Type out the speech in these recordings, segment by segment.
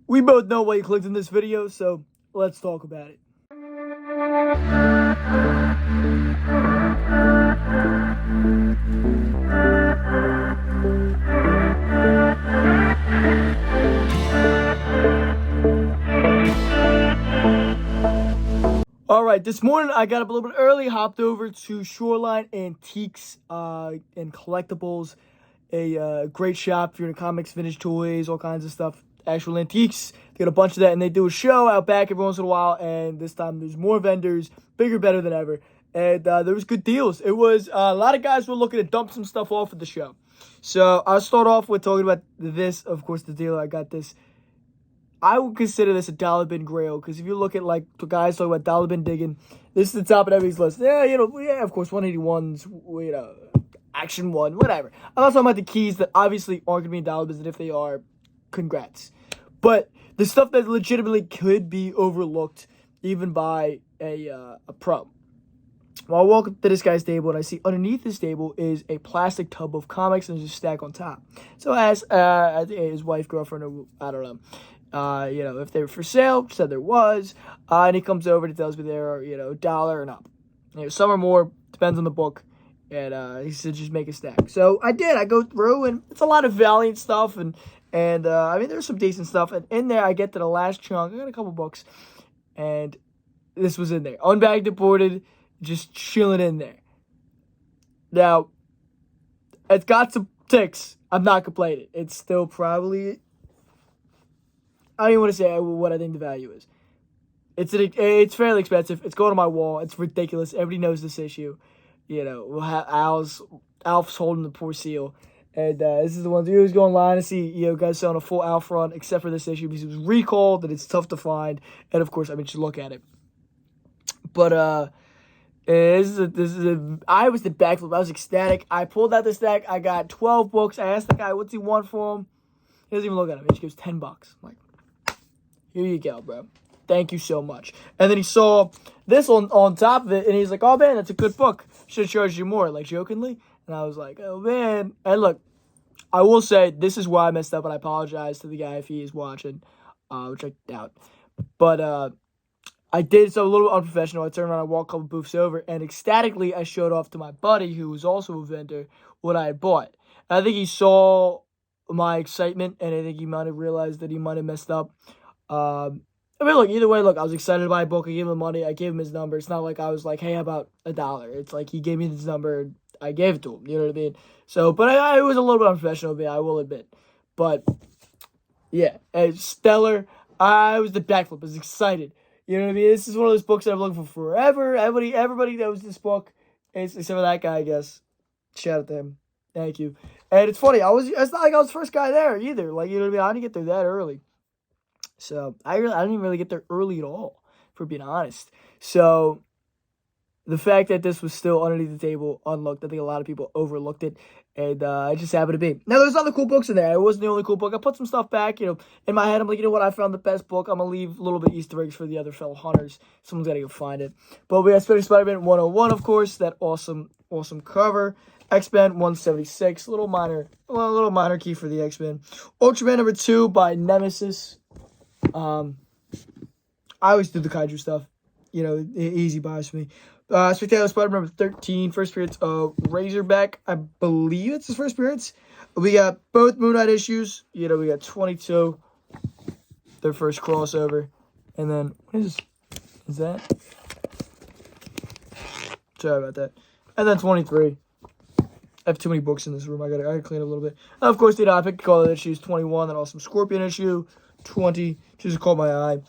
We both know why you clicked in this video, so let's talk about it. Alright, this morning I got up a little bit early, hopped over to Shoreline Antiques and Collectibles, a great shop if you're into comics, vintage toys, all kinds of stuff. Actual antiques. They got a bunch of that, and they do a show out back every once in a while, and this time there's more vendors, bigger, better than ever, and there was good deals. It was, a lot of guys were looking to dump some stuff off at the show. So I'll start off with talking about this, of course, the deal. I got this. I would consider this a dollar bin Grail, because if you look at, like, the guys talking about dollar bin digging, this is the top of everybody's list. Yeah, of course, 181s, Action 1, whatever. I'm not talking about the keys that obviously aren't going to be in dollar bins, and if they are, congrats. But the stuff that legitimately could be overlooked even by a pro. Well, I walk up to this guy's table, and I see underneath his table is a plastic tub of comics, and there's a stack on top. So as I think his wife, girlfriend, or I don't know, if they were for sale, said there was, and he comes over and tells me they're, $1 and up. Some are more, depends on the book, and he said just make a stack. So I did. I go through, and it's a lot of Valiant stuff, and I mean, there's some decent stuff. And in there, I get to the last chunk. I got a couple books. And this was in there. Unbagged and boarded, just chilling in there. Now, it's got some ticks. I'm not complaining. It's still probably... I don't even want to say what I think the value is. It's fairly expensive. It's going on my wall. It's ridiculous. Everybody knows this issue. Alf's holding the poor seal. And this is the one you always go online and see, guys selling a full Alf run, except for this issue because it was recalled and it's tough to find. And of course, I mean, just look at it. But I was the backflip. I was ecstatic. I pulled out the stack. I got 12 books. I asked the guy, what's he want for them? He doesn't even look at them. He just gives $10. I'm like, here you go, bro. Thank you so much. And then he saw this on top of it, and he's like, oh, man, that's a good book. Should have charged you more, like, jokingly. And I was like, oh, man. And look, I will say, this is why I messed up, and I apologize to the guy if he is watching, which I doubt. But I did so a little unprofessional. I turned around, I walked a couple booths over, and ecstatically, I showed off to my buddy, who was also a vendor, what I had bought. And I think he saw my excitement, and I think he might have realized that he might have messed up. I mean, look, either way, I was excited to buy a book. I gave him the money. I gave him his number. It's not like I was like, hey, how about $1? It's like he gave me his number. I gave it to him. You know what I mean? So, but I was a little bit unprofessional of me, I will admit. But, yeah, it's stellar. I was the backflip. I was excited. You know what I mean? This is one of those books that I've looked for forever. Everybody knows this book, except for that guy, I guess. Shout out to him. Thank you. And it's funny. It's not like I was the first guy there either. Like, you know what I mean? I didn't get there that early. So, I didn't even really get there early at all, for being honest. So, the fact that this was still underneath the table, unlooked, I think a lot of people overlooked it, and it just happened to be. Now, there's other cool books in there. It wasn't the only cool book. I put some stuff back, in my head. I'm like, you know what? I found the best book. I'm going to leave a little bit Easter eggs for the other fellow hunters. Someone's got to go find it. But we got Spider-Man 101, of course, that awesome cover. X-Men 176, little minor key for the X-Men. Ultraman number 2 by Nemesis. I always do the kaiju stuff, easy buys for me. Spectacular Spider-Man number 13, first appearance of Razorback, I believe it's his first appearance. We got both Moon Knight issues, we got 22, their first crossover, and then, what is that? Sorry about that. And then 23. I have too many books in this room, I gotta clean up a little bit. And of course, I picked the color issues, 21, and also Scorpion issue, 20, just caught my eye.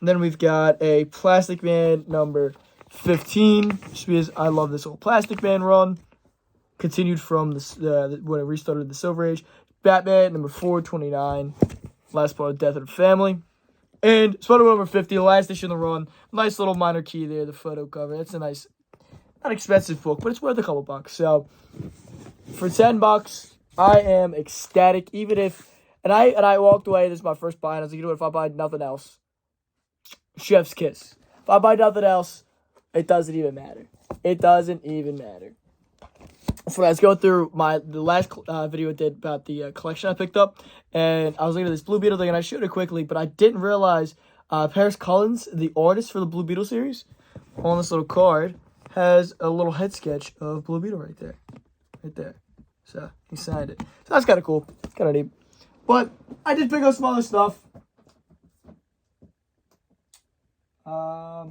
And then we've got a Plastic Man number 15, just because I love this old Plastic Man run. Continued from when it restarted the Silver Age. Batman number 429, last part of Death of the Family. And Spider-Man number 50, the last issue in the run. Nice little minor key there, the photo cover. It's a nice, not expensive book, but it's worth a couple bucks. So, for $10, I am ecstatic, even if... And I walked away, this is my first buy, and I was like, if I buy nothing else, chef's kiss. If I buy nothing else, it doesn't even matter. It doesn't even matter. So I was going through the last video I did about the collection I picked up, and I was looking at this Blue Beetle thing, and I showed it quickly, but I didn't realize Paris Cullins, the artist for the Blue Beetle series, on this little card, has a little head sketch of Blue Beetle right there. So he signed it. So that's kind of cool, kind of neat. But I did pick up some other stuff. Are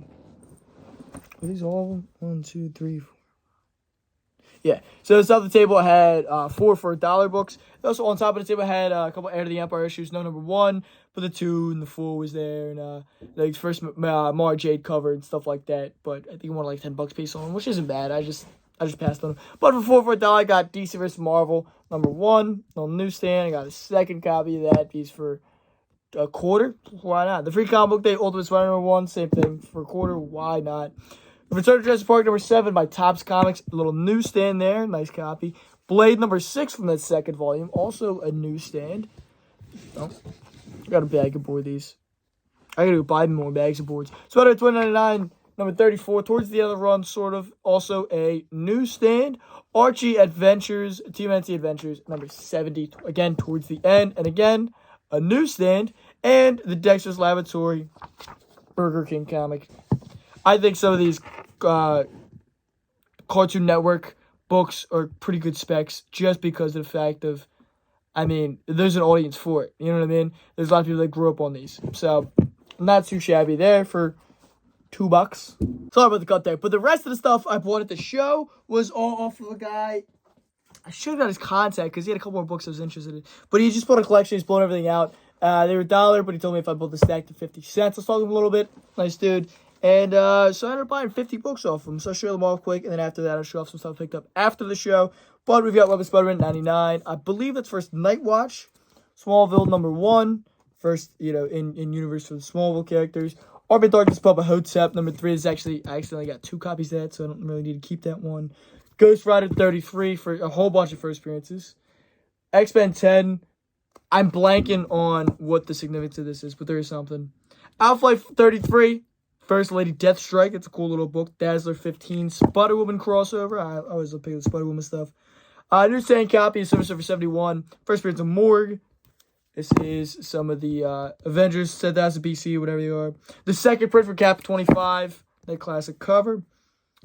these all of them? 1, 2, 3, 4. Yeah, so it's off the table. I had 4 for $1 books. Also on top of the table, I had a couple Heir to the Empire issues. No number 1, but the 2 and the 4 was there, and the first Mara Jade cover and stuff like that. But I think I wanted like $10 piece on them, which isn't bad. I just passed on them. But for 4 for $1, I got DC vs. Marvel number 1 on the newsstand. I got a second copy of that piece for a quarter. Why not? The Free Comic Book Day Ultimate Spider number 1, same thing for a quarter. Why not? Return to Jurassic Park number 7 by Topps Comics. A little newsstand there. Nice copy. Blade number 6 from that second volume. Also a newsstand. Oh, I got a bag of board these. I gotta go buy more bags of boards. Spider 2099 number 34. Towards the end of the run, sort of. Also a newsstand. Archie Adventures. TMNT Adventures number 70. Again, towards the end. And again, a newsstand. And the Dexter's Laboratory Burger King comic. I think some of these Cartoon Network books are pretty good specs just because of the fact of, I mean, there's an audience for it. You know what I mean? There's a lot of people that grew up on these. So, not too shabby there for $2. Sorry about the cut there. But the rest of the stuff I bought at the show was all off of a guy. I should have got his contact because he had a couple more books I was interested in. But he just bought a collection. He's blown everything out. They were $1, but he told me if I bought the stack to 50 cents. Let's talk to him a little bit. Nice dude. And so I ended up buying 50 books off them. So I'll show them off quick. And then after that, I'll show off some stuff I picked up after the show. But we've got Web of Spider-Man 99. I believe that's first Night Watch. Smallville number 1. First, in universe for the Smallville characters. Army of Darkness Puppet Hotep number 3 is actually, I accidentally got 2 copies of that. So I don't really need to keep that one. Ghost Rider 33 for a whole bunch of first appearances. X-Men 10. I'm blanking on what the significance of this is, but there is something. Outflight 33. First Lady Deathstrike. It's a cool little book. Dazzler 15. Spider-Woman crossover. I always love picking the Spider-Woman stuff. Newsstand copy of Silver Surfer 71. First appearance of Morgue. This is some of the Avengers 10,000 BC, whatever they are. The second print for Cap 25. That classic cover.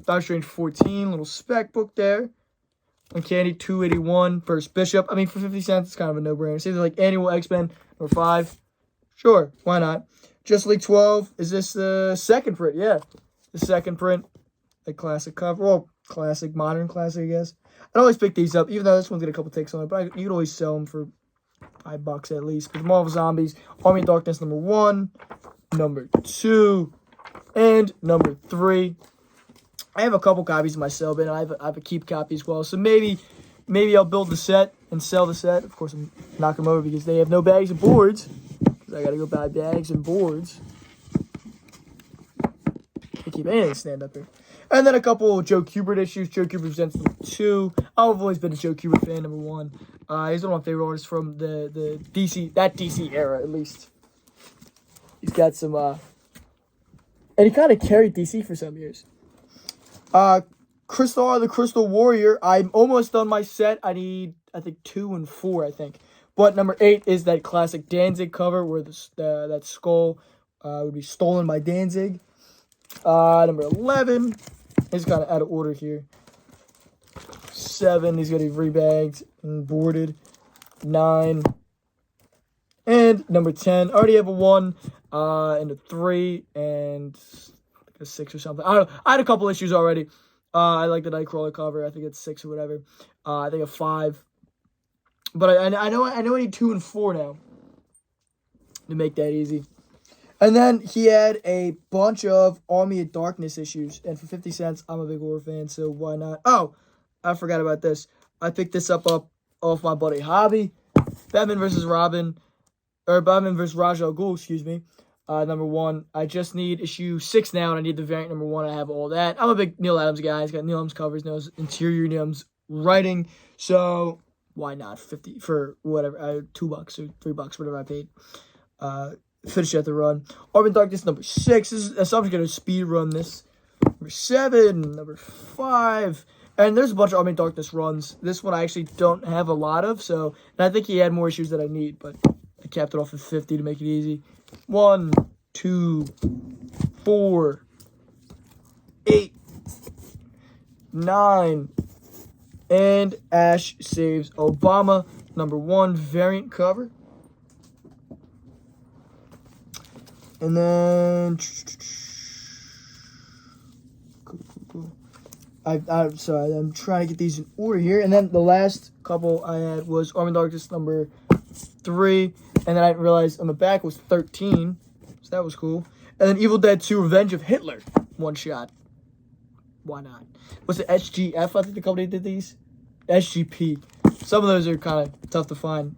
Doctor Strange 14. Little spec book there. Uncanny 281. First Bishop. I mean, for 50 cents, it's kind of a no-brainer. It's either like Annual X-Men or 5. Sure, why not? Just League 12. Is this the second print? Yeah. The second print. A classic cover. Well, classic, modern classic, I guess. I'd always pick these up, even though this one's got a couple takes on it. But you could always sell them for $5 at least. But Marvel Zombies. Army of Darkness number 1. Number 2. And number 3. I have a couple copies in my sale bin. I have a keep copy as well. So maybe I'll build the set and sell the set. Of course, I'm knocking them over because they have no bags of boards. I gotta go buy bags and boards. Can't keep anything stand up here. And then a couple Joe Kubert issues. Joe Kubert presents number 2. I've always been a Joe Kubert fan, number 1. He's one of my favorite artists from the DC era, at least. He's got some and he kind of carried DC for some years. Crystal the Crystal Warrior. I'm almost done my set. I need, I think, 2 and 4, I think. But number 8 is that classic Danzig cover where that skull would be stolen by Danzig. Number 11 is kind of out of order here. 7, he's going to be rebagged and boarded. 9. And number 10, I already have a 1 and a 3 and a 6 or something. I don't know. I had a couple issues already. I like the Nightcrawler cover. I think it's 6 or whatever. I think a 5. But I know I need 2 and 4 now to make that easy. And then he had a bunch of Army of Darkness issues. And for 50 cents, I'm a big horror fan, so why not? Oh, I forgot about this. I picked this up off my buddy Hobby. Batman vs. Robin. Or Batman vs. Ra's al Ghul, excuse me. Number 1. I just need issue 6 now, and I need the variant number 1. I have all that. I'm a big Neil Adams guy. He's got Neil Adams covers, knows interior, Neil Adams writing. So why not 50 for whatever, $2 or $3, whatever I paid. Finish at the run. Army of Darkness number 6. So I'm just gonna speed run this. Number 7, number 5. And there's a bunch of Army of Darkness runs. This one I actually don't have a lot of, so and I think he had more issues that I need, but I capped it off at 50 to make it easy. 1, 2, 4, 8, 9, and Ash Saves Obama, #1 variant cover. And then I'm sorry, I'm trying to get these in order here. And then the last couple I had was Army of Darkness #3. And then I realized on the back was 13. So that was cool. And then Evil Dead 2 Revenge of Hitler. One shot. Why not? Was it SGF? I think the company did these. SGP. Some of those are kind of tough to find.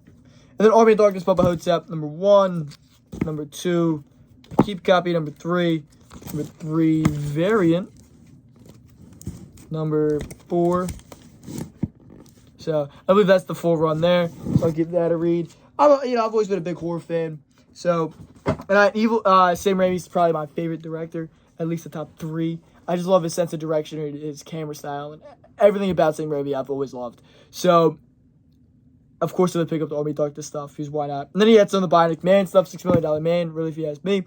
And then Army of Darkness Bubba Hotep #1. #2. Keep copy #3. #3 variant. #4. So I believe that's the full run there. So I'll give that a read. I've always been a big horror fan. So, and Sam Raimi's probably my favorite director, at least the top 3. I just love his sense of direction, his camera style, and everything about Sam Raimi I've always loved. So, of course, I'm gonna pick up the Army of Darkness stuff, because why not? And then he had some of the Bionic Man stuff, $6 Million Man, really, if you ask me.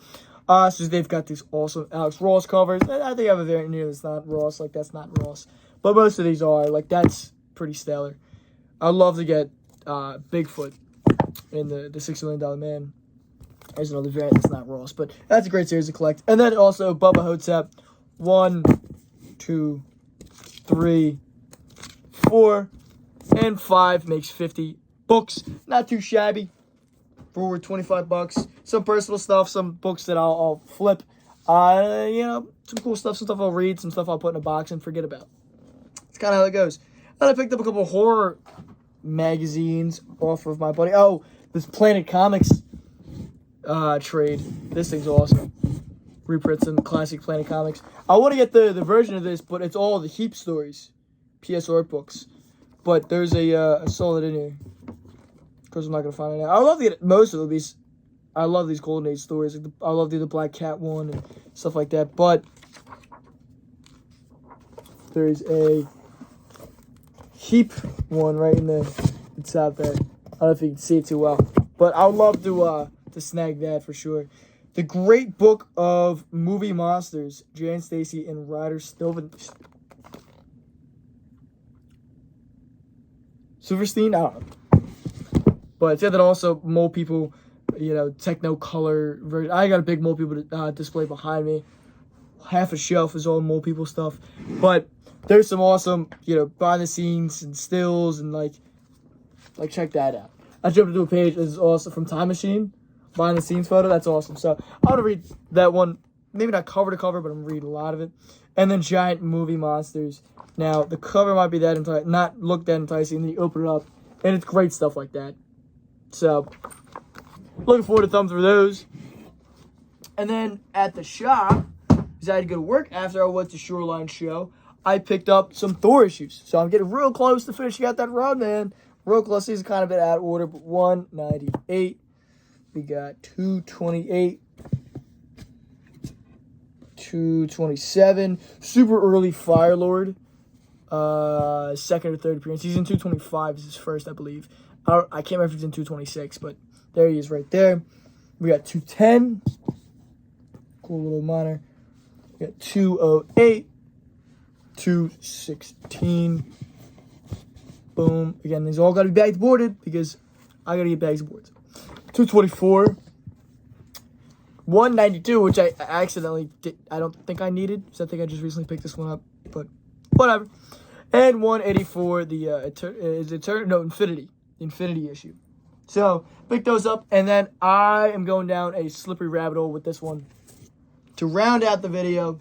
So they've got these awesome Alex Ross covers. I think I have a variant here that's not Ross, like that's not Ross. But most of these are, like that's pretty stellar. I'd love to get Bigfoot in the $6 Million Man. There's another variant that's not Ross, but that's a great series to collect. And then also Bubba Hotep, 1, 2, 3, 4, and 5 makes 50 books. Not too shabby for $25. Some personal stuff, some books that I'll flip. Some cool stuff, some stuff I'll read, some stuff I'll put in a box and forget about. It's kind of how it goes. Then I picked up a couple of horror magazines off of my buddy. Oh, this Planet Comics trade. This thing's awesome. Reprint some classic Planet Comics. I want to get the version of this, but it's all the Heap Stories, PS art books. But there's a solid in here. Of course, I'm not gonna find it out. I love to get most of these. I love these Golden Age stories. Like I love the Black Cat one and stuff like that. But there's a Heap one right in the top there. I don't know if you can see it too well, but I would love to snag that for sure. The Great Book of Movie Monsters, Jan Stacy and Ryder Silverstein. I don't know, but it's then also Mole People, techno color version. I got a big Mole People display behind me. Half a shelf is all Mole People stuff, but there's some awesome, behind the scenes and stills and like check that out. I jumped into a page that's awesome from Time Machine, behind the scenes photo. That's awesome. So I'm gonna read that one, maybe not cover to cover, but I'm gonna read a lot of it. And then Giant Movie Monsters. Now the cover might be not look that enticing. Then you open it up, and it's great stuff like that. So looking forward to thumb through those. And then at the shop, because I had to go to work after I went to Shoreline Show, I picked up some Thor issues. So I'm getting real close to finishing out that run, man. Real close. These are kind of a bit out of order, but 198. We got 228. 227. Super early Firelord. Second or third appearance. He's in 225 is his first, I believe. I can't remember if he's in 226, but there he is right there. We got 210. Cool little minor. We got 208. 216. Boom. Again, these all got to be bags boarded because I got to get bags boarded. 224. 192, which I accidentally did. I don't think I needed, so I think I just recently picked this one up, but whatever. And 184, the Infinity issue. So, pick those up, and then I am going down a slippery rabbit hole with this one. To round out the video,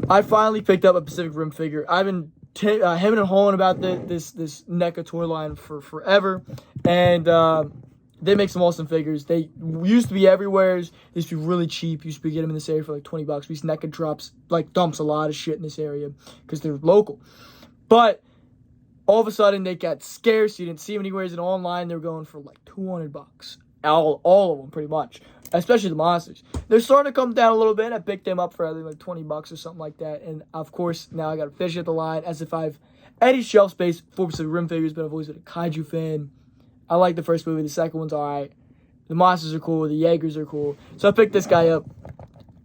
I finally picked up a Pacific Rim figure. I've been hemming and hawing about this NECA toy line for forever, and they make some awesome figures. They used to be everywhere. They used to be really cheap. Used to be getting them in this area for like $20. These NECA dumps a lot of shit in this area because they're local. But all of a sudden they got scarce. You didn't see them anywhere. And online they were going for like $200. All of them pretty much. especially the monsters. They're starting to come down a little bit. I picked them up for I think like $20 or something like that. And of course, now I got to fish at the line as if I've any shelf space for Pacific Rim figures, but I've always been a kaiju fan. I like the first movie. The second one's alright. The monsters are cool. The Jaegers are cool. So I picked this guy up.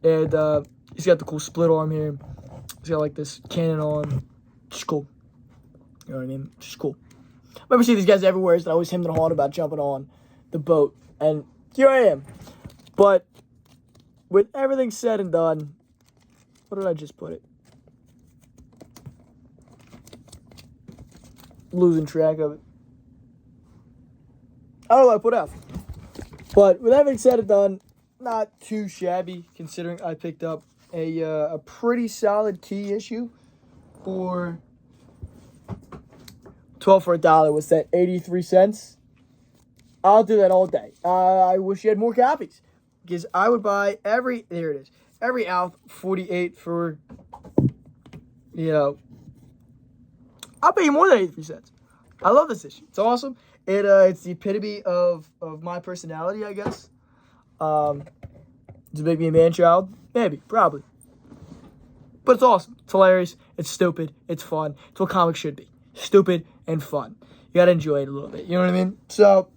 And he's got the cool split arm here. He's got like this cannon on. Just cool. You know what I mean? Just cool. I remember seeing these guys everywhere, and I always hemmed and hawed about jumping on the boat. And here I am. But with everything said and done, what did I just put it? Losing track of it. I don't know what I put out. But with everything said and done, not too shabby considering I picked up a pretty solid key issue for 12 for $1. What's that? 83 cents. I'll do that all day. I wish you had more copies because I would buy every Alf 48 for, I'll pay you more than 83 cents. I love this issue. It's awesome. It's the epitome of my personality, I guess. Does it make me a man-child? Maybe. Probably. But it's awesome. It's hilarious. It's stupid. It's fun. It's what comics should be. Stupid and fun. You gotta enjoy it a little bit. You know what I mean? So,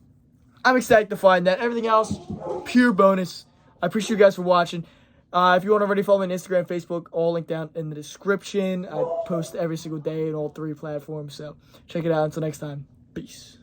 I'm excited to find that. Everything else, pure bonus. I appreciate you guys for watching. If you want to already follow me on Instagram, Facebook, all linked down in the description. I post every single day on all 3 platforms. So, check it out. Until next time. Peace.